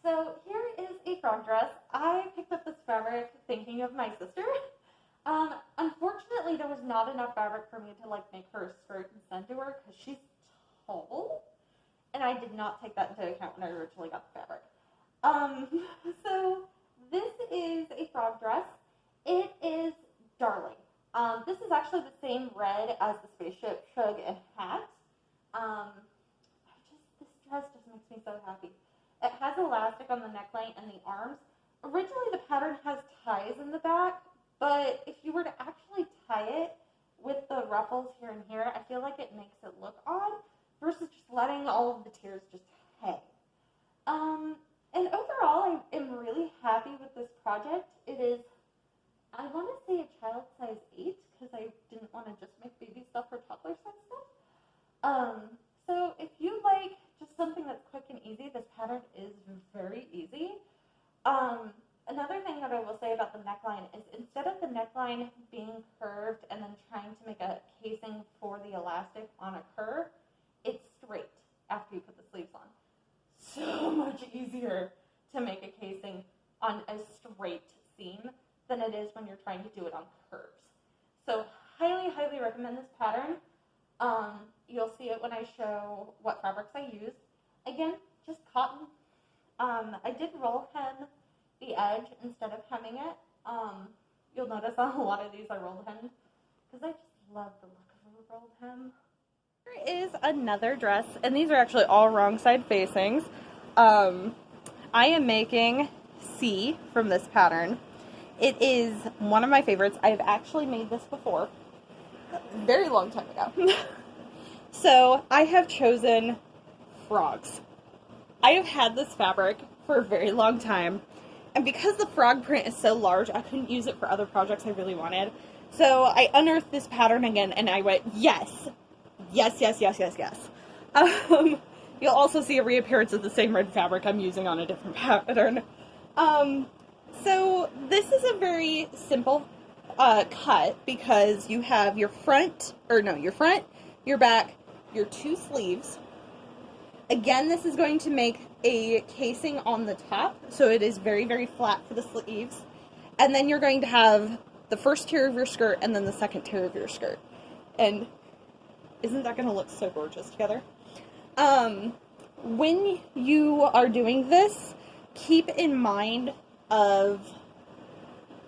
So here is a frog dress. I picked up this fabric thinking of my sister. Unfortunately, there was not enough fabric for me to like make her a skirt and send to her because she's tall, and I did not take that into account when I originally got the fabric. Um, so this is a frog dress. It is darling. This is actually the same red as the spaceship shrug and hat. This dress just makes me so happy. It has elastic on the neckline and the arms. Originally, the pattern has ties in the back, but if you were to actually tie it with the ruffles here and here, I feel like it makes it look odd versus just letting all of the tiers just hang. And overall, I am really happy with this project. It is, I want to say a child size 8 because I didn't want to just make baby stuff for toddler size stuff. So if you like just something that's quick and easy, this pattern is very easy. Another thing that I will say about the neckline is instead of the neckline being curved and then trying to make a casing for the elastic on a curve, it's straight after you put the sleeves on. So much easier to make a casing on a straight seam than it is when you're trying to do it on curves. So highly, highly recommend this pattern. You'll see it when I show what fabrics I used. Again, just cotton. I did roll hem the edge instead of hemming it. You'll notice on a lot of these I rolled hem because I just love the look of a rolled hem. Here is another dress, and these are actually all wrong side facings. I am making C from this pattern. It is one of my favorites. I've actually made this before, a very long time ago. So I have chosen frogs. I have had this fabric for a very long time, and because the frog print is so large, I couldn't use it for other projects I really wanted. So I unearthed this pattern again, and I went, yes. Yes, yes, yes, yes, yes. You'll also see a reappearance of the same red fabric I'm using on a different pattern. So this is a very simple cut because you have your front, your back, your two sleeves. Again, this is going to make a casing on the top, so it is very, very flat for the sleeves. And then you're going to have the first tier of your skirt and then the second tier of your skirt. And isn't that going to look so gorgeous together? When you are doing this, keep in mind of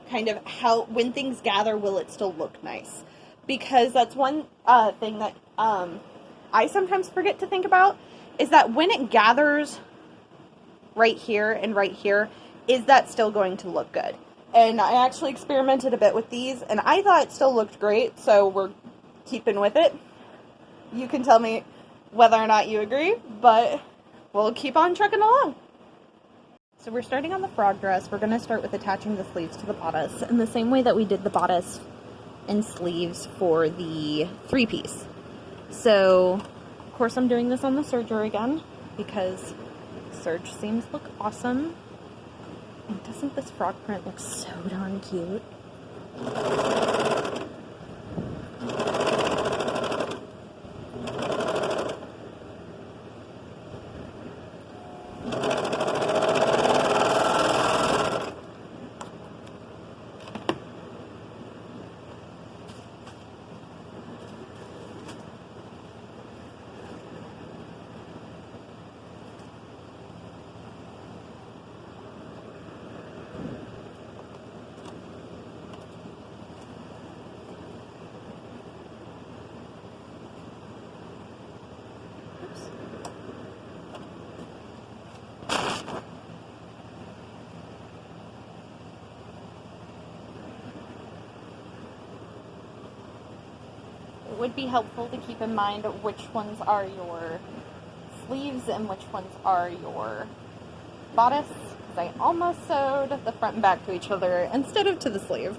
kind of how, when things gather, will it still look nice? Because that's one thing that I sometimes forget to think about, is that when it gathers right here and right here, is that still going to look good? And I actually experimented a bit with these, and I thought it still looked great, so we're keeping with it. You can tell me whether or not you agree, but we'll keep on trucking along. So we're starting on the frog dress. We're going to start with attaching the sleeves to the bodice in the same way that we did the bodice and sleeves for the three-piece. So, of course, I'm doing this on the serger again because serge seams look awesome. And doesn't this frog print look so darn cute? It would be helpful to keep in mind which ones are your sleeves and which ones are your bodice, because I almost sewed the front and back to each other instead of to the sleeve.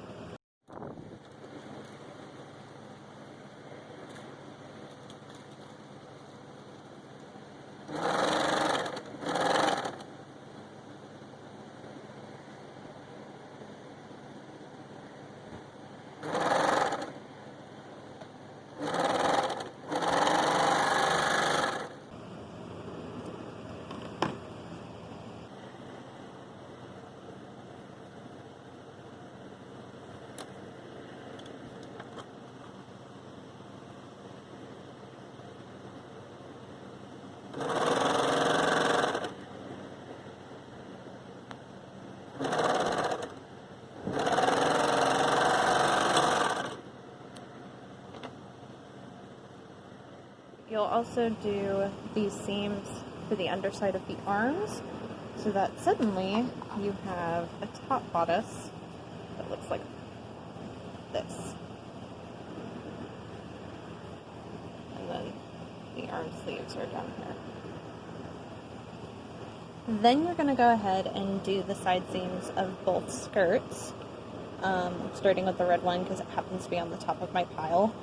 also do these seams for the underside of the arms, so that suddenly you have a top bodice that looks like this. And then the arm sleeves are down here. Then you're going to go ahead and do the side seams of both skirts, starting with the red one because it happens to be on the top of my pile.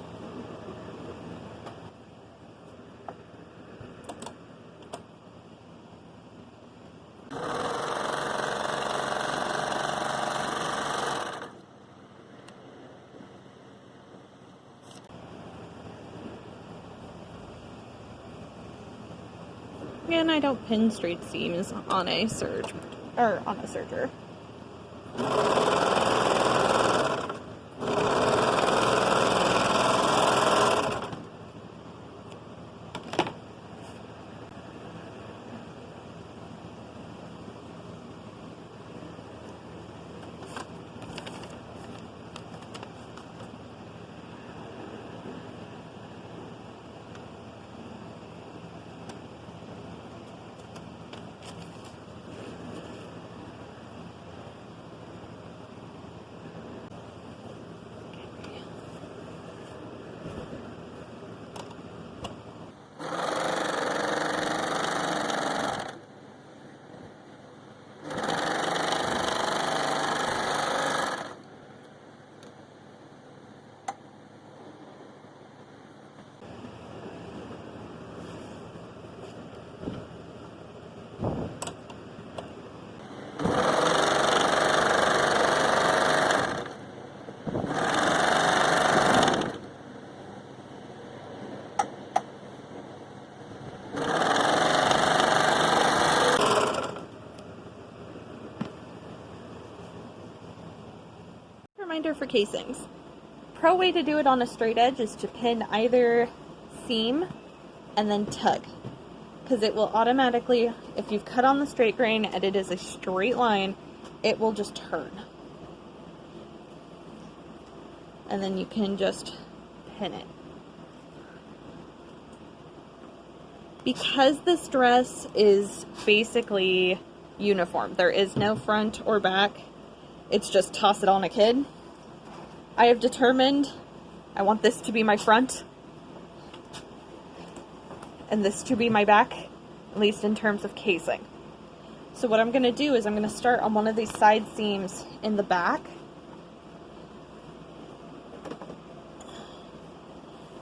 And I don't pin straight seams on a serger. Reminder for casings. Pro way to do it on a straight edge is to pin either seam and then tug, because it will automatically, if you've cut on the straight grain and it is a straight line, it will just turn. And then you can just pin it. Because this dress is basically uniform, there is no front or back, it's just toss it on a kid, I have determined I want this to be my front and this to be my back, at least in terms of casing. So what I'm going to do is I'm going to start on one of these side seams in the back,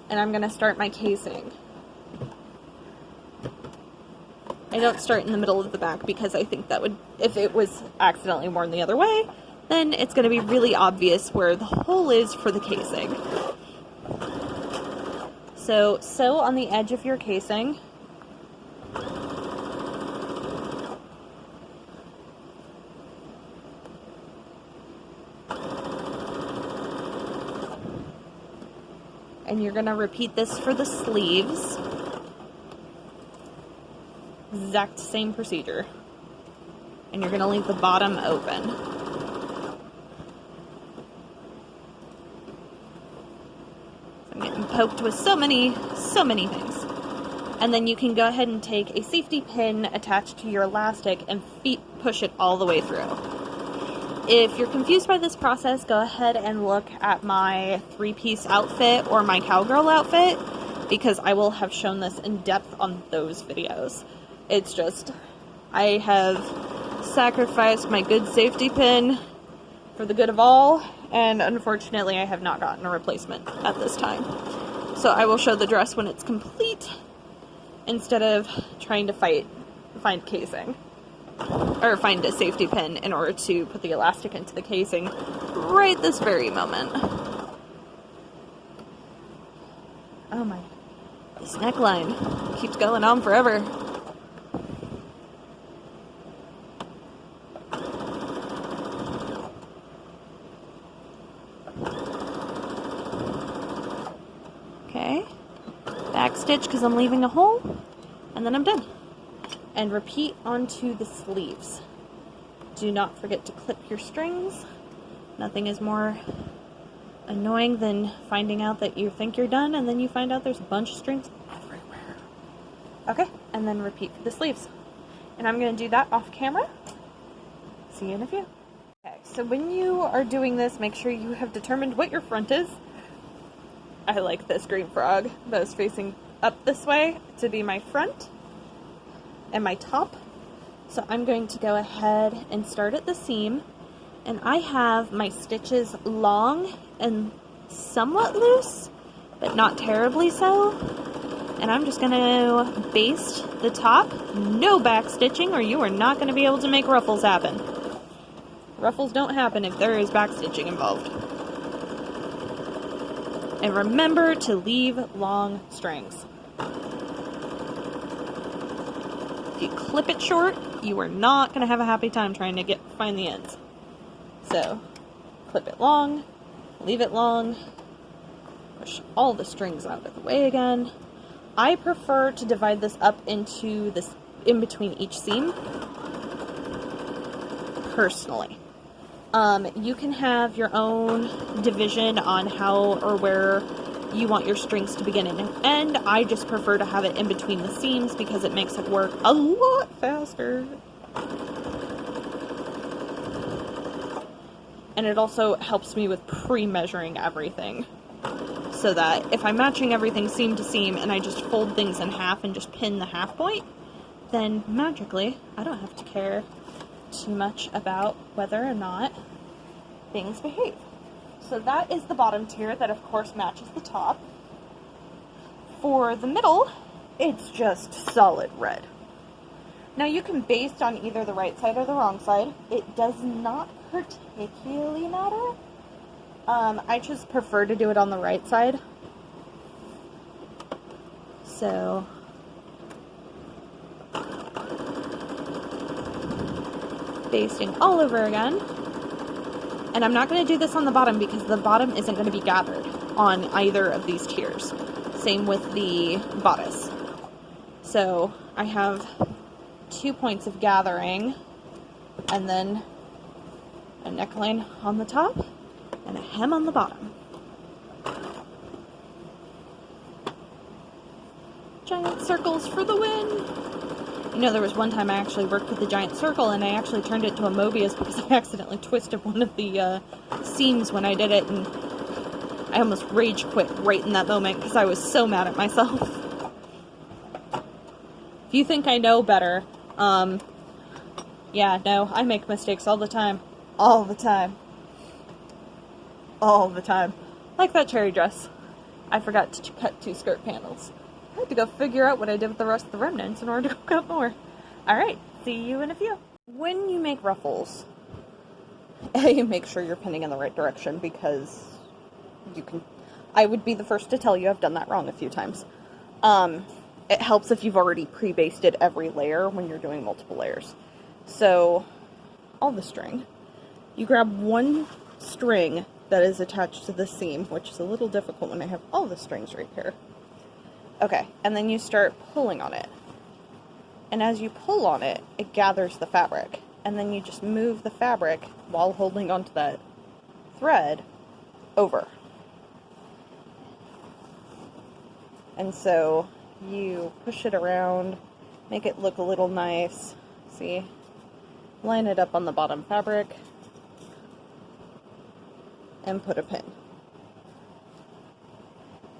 and I'm going to start my casing. I don't start in the middle of the back because I think that would, if it was accidentally worn the other way, then it's going to be really obvious where the hole is for the casing. So sew on the edge of your casing. And you're going to repeat this for the sleeves. Exact same procedure. And you're going to leave the bottom open. I'm getting poked with so many things. And then you can go ahead and take a safety pin attached to your elastic and push it all the way through. If you're confused by this process, go ahead and look at my 3-piece outfit or my cowgirl outfit, because I will have shown this in depth on those videos. It's just, I have sacrificed my good safety pin for the good of all, and unfortunately I have not gotten a replacement at this time. So I will show the dress when it's complete, instead of trying to find casing. Or find a safety pin in order to put the elastic into the casing right this very moment. Oh my, this neckline keeps going on forever. Okay, back stitch because I'm leaving a hole, and then I'm done. And repeat onto the sleeves. Do not forget to clip your strings. Nothing is more annoying than finding out that you think you're done and then you find out there's a bunch of strings everywhere. Okay, and then repeat for the sleeves. And I'm going to do that off camera. See you in a few. Okay, so when you are doing this, make sure you have determined what your front is. I like this green frog that is facing up this way to be my front and my top. So I'm going to go ahead and start at the seam, and I have my stitches long and somewhat loose, but not terribly so. And I'm just going to baste the top, no back stitching, or you are not going to be able to make ruffles happen. Ruffles don't happen if there is back stitching involved. And remember to leave long strings. If you clip it short, you are not going to have a happy time trying to find the ends. So, clip it long, leave it long, push all the strings out of the way again. I prefer to divide this up into this in between each seam, personally. You can have your own division on how or where you want your strings to begin and end. I just prefer to have it in between the seams because it makes it work a lot faster. And it also helps me with pre-measuring everything, so that if I'm matching everything seam to seam and I just fold things in half and just pin the half point, then magically I don't have to care too much about whether or not things behave. So that is the bottom tier that of course matches the top. For the middle, it's just solid red. Now you can baste on either the right side or the wrong side. It does not particularly matter. I just prefer to do it on the right side. So basting all over again. And I'm not going to do this on the bottom because the bottom isn't going to be gathered on either of these tiers. Same with the bodice. So I have 2 points of gathering, and then a neckline on the top and a hem on the bottom. Giant circles for the win! You know, there was one time I actually worked with a giant circle, and I actually turned it to a Mobius because I accidentally twisted one of the seams when I did it, and I almost rage quit right in that moment because I was so mad at myself. If you think I know better, yeah, no, I make mistakes all the time. All the time. All the time. Like that cherry dress. I forgot to cut 2 skirt panels. I had to go figure out what I did with the rest of the remnants in order to go cut more. Alright, see you in a few. When you make ruffles, you make sure you're pinning in the right direction because I would be the first to tell you I've done that wrong a few times. It helps if you've already pre-basted every layer when you're doing multiple layers. So, all the string. You grab one string that is attached to the seam, which is a little difficult when I have all the strings right here. Okay, and then you start pulling on it. And as you pull on it, it gathers the fabric. And then you just move the fabric while holding onto that thread over. And so you push it around, make it look a little nice. See? Line it up on the bottom fabric and put a pin.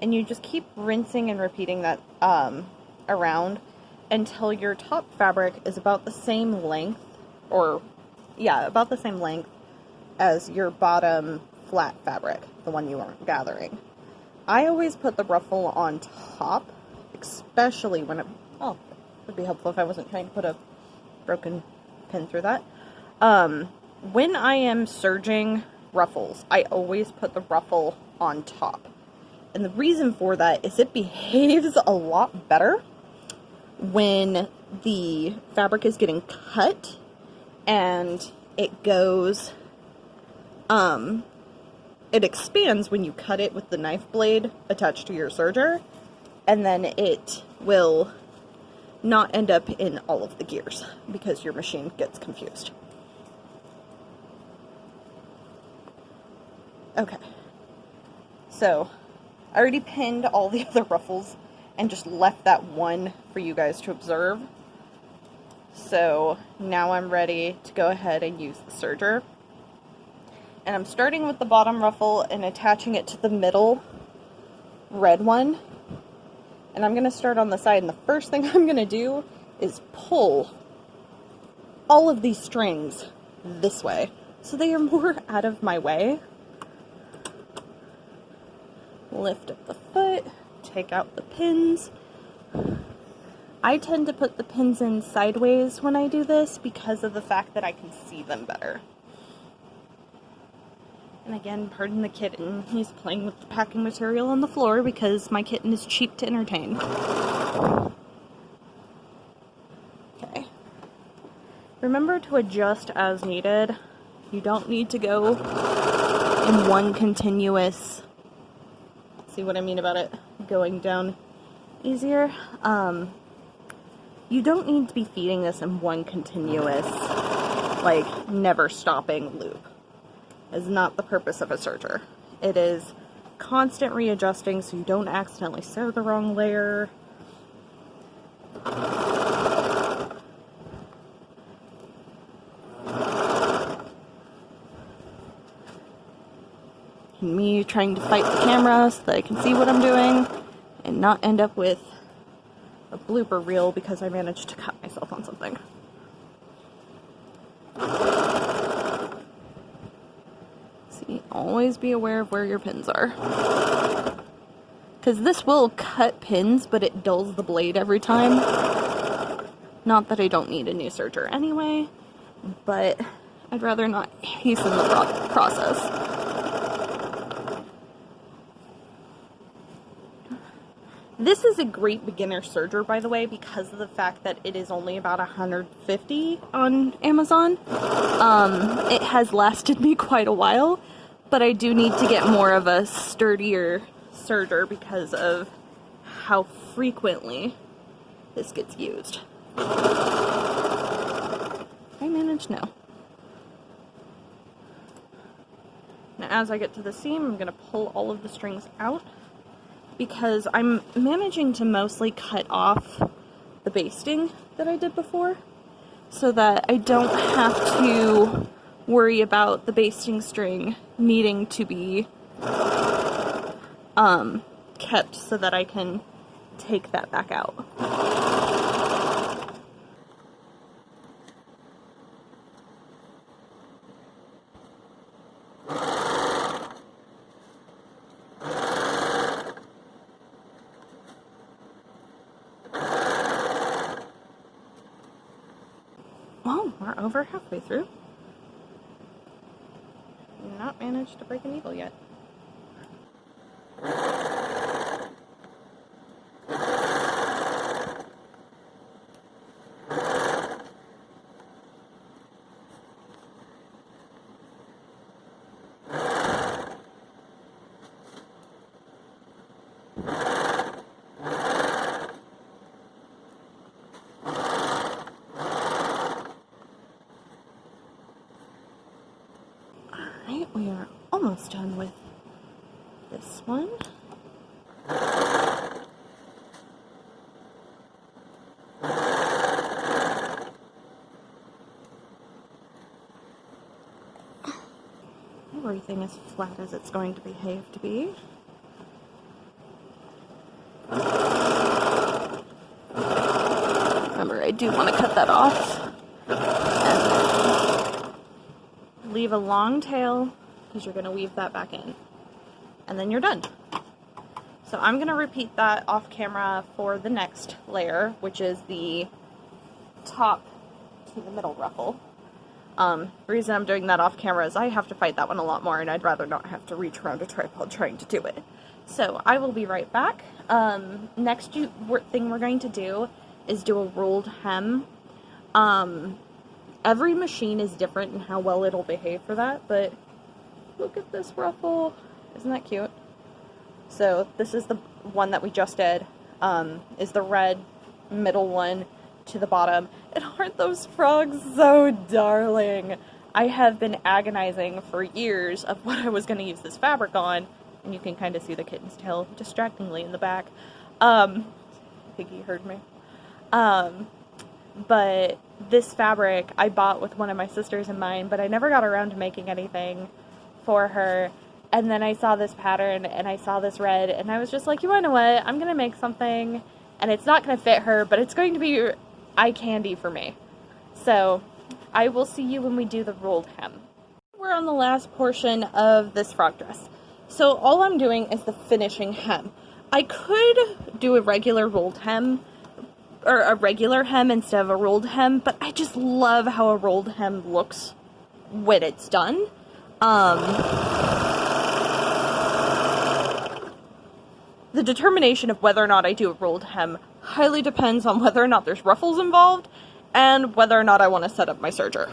And you just keep rinsing and repeating that around until your top fabric is about the same length, or yeah, about the same length as your bottom flat fabric, the one you aren't gathering. I always put the ruffle on top, especially when it, oh, it would be helpful if I wasn't trying to put a broken pin through that. When I am serging ruffles, I always put the ruffle on top. And the reason for that is it behaves a lot better when the fabric is getting cut and it goes, it expands when you cut it with the knife blade attached to your serger, and then it will not end up in all of the gears because your machine gets confused. Okay, so I already pinned all the other ruffles and just left that one for you guys to observe. So now I'm ready to go ahead and use the serger. And I'm starting with the bottom ruffle and attaching it to the middle red one. And I'm going to start on the side, and the first thing I'm going to do is pull all of these strings this way, so they are more out of my way. Lift up the foot, take out the pins. I tend to put the pins in sideways when I do this because of the fact that I can see them better. And again, pardon the kitten, he's playing with the packing material on the floor because my kitten is cheap to entertain. Okay. Remember to adjust as needed. You don't need to go in one continuous, see what I mean about it going down easier? You don't need to be feeding this in one continuous, like, never stopping loop. Is not the purpose of a serger. It is constant readjusting so you don't accidentally sew the wrong layer. And me trying to fight the camera so that I can see what I'm doing and not end up with a blooper reel because I managed to cut myself on something. See, always be aware of where your pins are. Because this will cut pins, but it dulls the blade every time. Not that I don't need a new serger anyway, but I'd rather not hasten the process. This is a great beginner serger, by the way, because of the fact that it is only about $150 on Amazon. It has lasted me quite a while, but I do need to get more of a sturdier serger because of how frequently this gets used. I managed? No. Now as I get to the seam, I'm going to pull all of the strings out, because I'm managing to mostly cut off the basting that I did before, so that I don't have to worry about the basting string needing to be kept so that I can take that back out. Well, we're over halfway through. Not managed to break a needle yet. Alright, we are almost done with this one. Everything as flat as it's going to behave to be. Remember, I do want to cut that off. And leave a long tail, because you're going to weave that back in. And then you're done. So I'm going to repeat that off camera for the next layer, which is the top to the middle ruffle. The reason I'm doing that off camera is I have to fight that one a lot more, and I'd rather not have to reach around a tripod trying to do it. So I will be right back. Next thing we're going to do is do a rolled hem. Every machine is different in how well it'll behave for that, but look at this ruffle. Isn't that cute? So this is the one that we just did, is the red middle one to the bottom. And aren't those frogs so darling? I have been agonizing for years of what I was going to use this fabric on, and you can kind of see the kitten's tail distractingly in the back. Piggy heard me. But this fabric I bought with one of my sisters in mind, but I never got around to making anything for her. And then I saw this pattern and I saw this red and I was just like, you wanna know what? I'm gonna make something and it's not gonna fit her, but it's going to be eye candy for me. So I will see you when we do the rolled hem. We're on the last portion of this frock dress. So all I'm doing is the finishing hem. I could do a regular rolled hem, or a regular hem instead of a rolled hem, but I just love how a rolled hem looks when it's done. The determination of whether or not I do a rolled hem highly depends on whether or not there's ruffles involved and whether or not I want to set up my serger.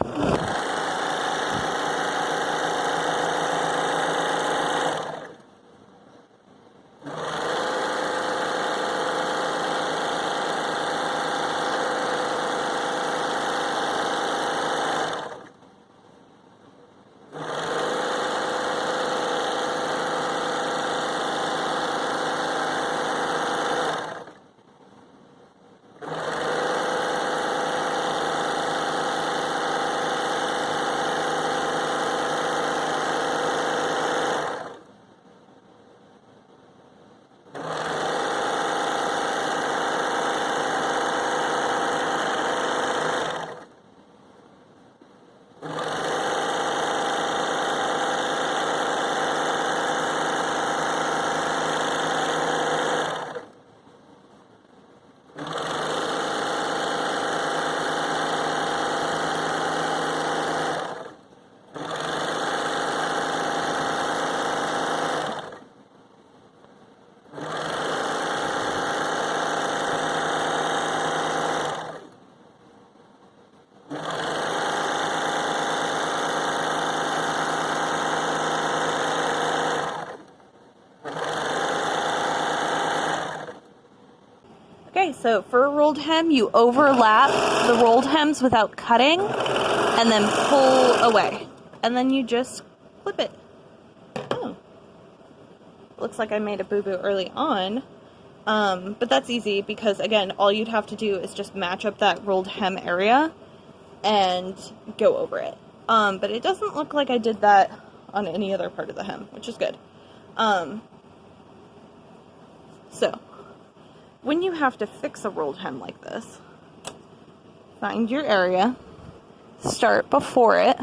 Okay, so for a rolled hem, you overlap the rolled hems without cutting, and then pull away. And then you just clip it. Oh. Looks like I made a boo-boo early on. But that's easy because, again, all you'd have to do is just match up that rolled hem area and go over it. But it doesn't look like I did that on any other part of the hem, which is good. So, when you have to fix a rolled hem like this, find your area, start before it,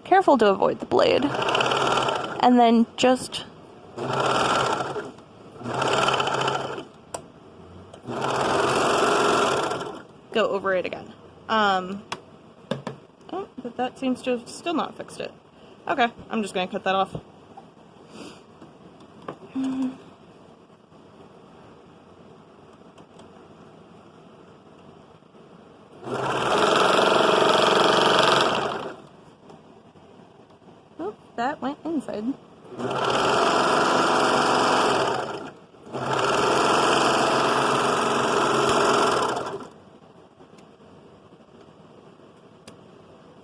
careful to avoid the blade, and then just go over it again. Oh, but that seems to have still not fixed it. Okay, I'm just going to cut that off. Oh, that went inside.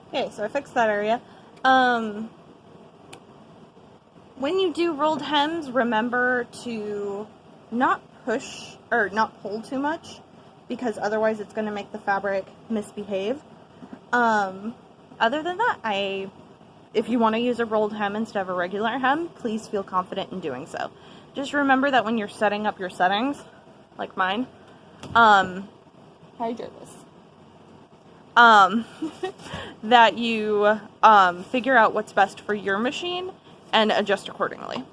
Okay, so I fixed that area. When you do rolled hems, remember to not push or not pull too much, because otherwise it's going to make the fabric misbehave. Other than that, if you want to use a rolled hem instead of a regular hem, please feel confident in doing so. Just remember that when you're setting up your settings, like mine, hi Jervis, that you figure out what's best for your machine and adjust accordingly.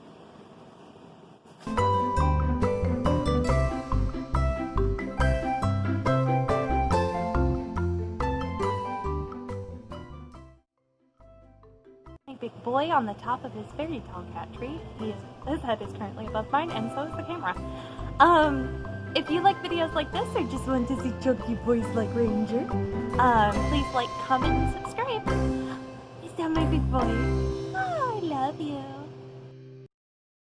My big boy on the top of his very tall cat tree. His head is currently above mine, and so is the camera. If you like videos like this or just want to see chunky boys like Ranger, please like, comment, and subscribe. Is that my big boy? Oh, I love you.